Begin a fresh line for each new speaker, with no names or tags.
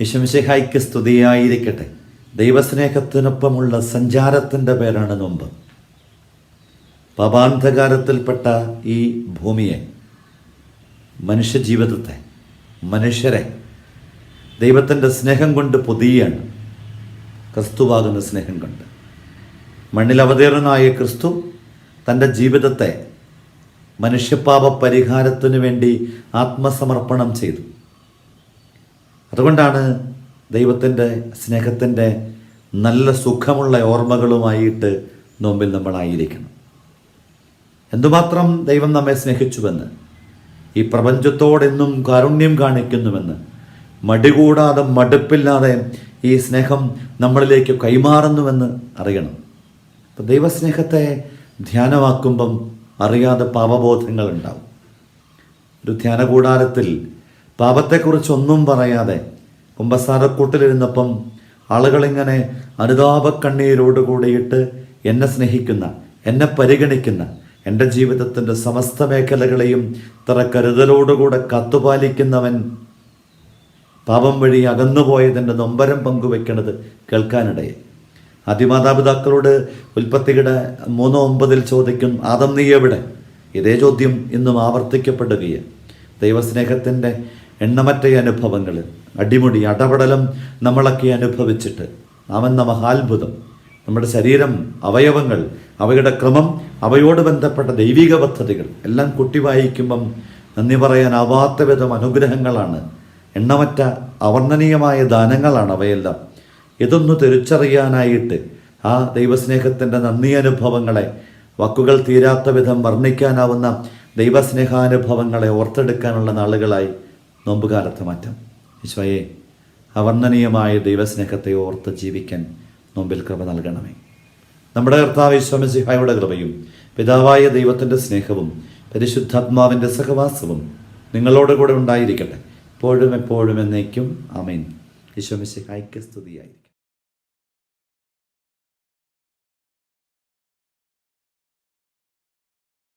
യേശുമിശിഹായ്ക്ക് സ്തുതിയായിരിക്കട്ടെ. ദൈവസ്നേഹത്തിനൊപ്പമുള്ള സഞ്ചാരത്തിൻ്റെ പേരാണ് നോമ്പ്. പാപാന്ധകാരത്തിൽപ്പെട്ട ഈ ഭൂമിയെ, മനുഷ്യജീവിതത്തെ, മനുഷ്യരെ ദൈവത്തിൻ്റെ സ്നേഹം കൊണ്ട് പൊതിയാണ്. ക്രിസ്തുവാകുന്ന സ്നേഹം കൊണ്ട് മണ്ണിൽ അവതീർണനായ ക്രിസ്തു തൻ്റെ ജീവിതത്തെ മനുഷ്യപാപ പരിഹാരത്തിനു വേണ്ടി ആത്മസമർപ്പണം ചെയ്തു. അതുകൊണ്ടാണ് ദൈവത്തിൻ്റെ സ്നേഹത്തിൻ്റെ നല്ല സുഖമുള്ള ഓർമ്മകളുമായിട്ട് നോമ്പിൽ നമ്മളായിരിക്കണം. എന്തുമാത്രം ദൈവം നമ്മെ സ്നേഹിച്ചുവെന്ന്, ഈ പ്രപഞ്ചത്തോടെന്നും കാരുണ്യം കാണിക്കുന്നുവെന്ന്, മടികൂടാതെ മടുപ്പില്ലാതെ ഈ സ്നേഹം നമ്മളിലേക്ക് കൈമാറുന്നുവെന്ന് അറിയണം. അപ്പം ദൈവസ്നേഹത്തെ ധ്യാനമാക്കുമ്പം അറിയാതെ പാപബോധങ്ങൾ ഉണ്ടാവും. ഒരു ധ്യാനകൂടാരത്തിൽ പാപത്തെക്കുറിച്ചൊന്നും പറയാതെ കുമ്പസാരക്കൂട്ടിലിരുന്നപ്പം ആളുകളിങ്ങനെ അനുതാപക്കണ്ണീരോടുകൂടിയിട്ട് എന്നെ സ്നേഹിക്കുന്ന, എന്നെ പരിഗണിക്കുന്ന, എൻ്റെ ജീവിതത്തിൻ്റെ സമസ്ത മേഖലകളെയും ഇത്ര കരുതലോടുകൂടെ കാത്തുപാലിക്കുന്നവൻ പാപം വഴി അകന്നുപോയതിൻ്റെ നൊമ്പരം പങ്കുവെക്കുന്നത് കേൾക്കാനിടയെ. ആദിമാതാപിതാക്കളോട് ഉൽപ്പത്തിയുടെ 3:9 ചോദിക്കും, ആദം നീ എവിടെ? ഇതേ ചോദ്യം ഇന്നും ആവർത്തിക്കപ്പെടുകയാണ്. ദൈവസ്നേഹത്തിൻ്റെ എണ്ണമറ്റ അനുഭവങ്ങൾ, അടിമുടി അടപടലം നമ്മളൊക്കെ അനുഭവിച്ചിട്ട് അവന്ന മഹാത്ഭുതം, നമ്മുടെ ശരീരം, അവയവങ്ങൾ, അവയുടെ ക്രമം, അവയോട് ബന്ധപ്പെട്ട ദൈവിക പദ്ധതികൾ എല്ലാം കുട്ടി വായിക്കുമ്പം നന്ദി പറയാനാവാത്ത വിധം അനുഗ്രഹങ്ങളാണ്. എണ്ണമറ്റ അവർണ്ണനീയമായ ദാനങ്ങളാണ് അവയെല്ലാം. ഇതൊന്ന് തിരിച്ചറിയാനായിട്ട് ആ ദൈവസ്നേഹത്തിൻ്റെ നന്ദി അനുഭവങ്ങളെ, വാക്കുകൾ തീരാത്ത വിധം വർണ്ണിക്കാനാവുന്ന ദൈവസ്നേഹാനുഭവങ്ങളെ ഓർത്തെടുക്കാനുള്ള നാളുകളായി നോമ്പുകാലത്ത് മാറ്റാം. ഈശോയെ, അവർണ്ണനീയമായ ദൈവസ്നേഹത്തെ ഓർത്ത് ജീവിക്കാൻ നോമ്പിൽ കൃപ നൽകണമേ. നമ്മുടെ കർത്താവ് ഈശോ മിശിഹായുടെ കൃപയും പിതാവായ ദൈവത്തിൻ്റെ സ്നേഹവും പരിശുദ്ധാത്മാവിൻ്റെ സഹവാസവും നിങ്ങളോട് കൂടെ ഉണ്ടായിരിക്കട്ടെ, എപ്പോഴും എപ്പോഴും എന്നേക്കും. ആമേൻ. ഈശോ മിശിഹായ്ക്ക് സ്തുതിയായി.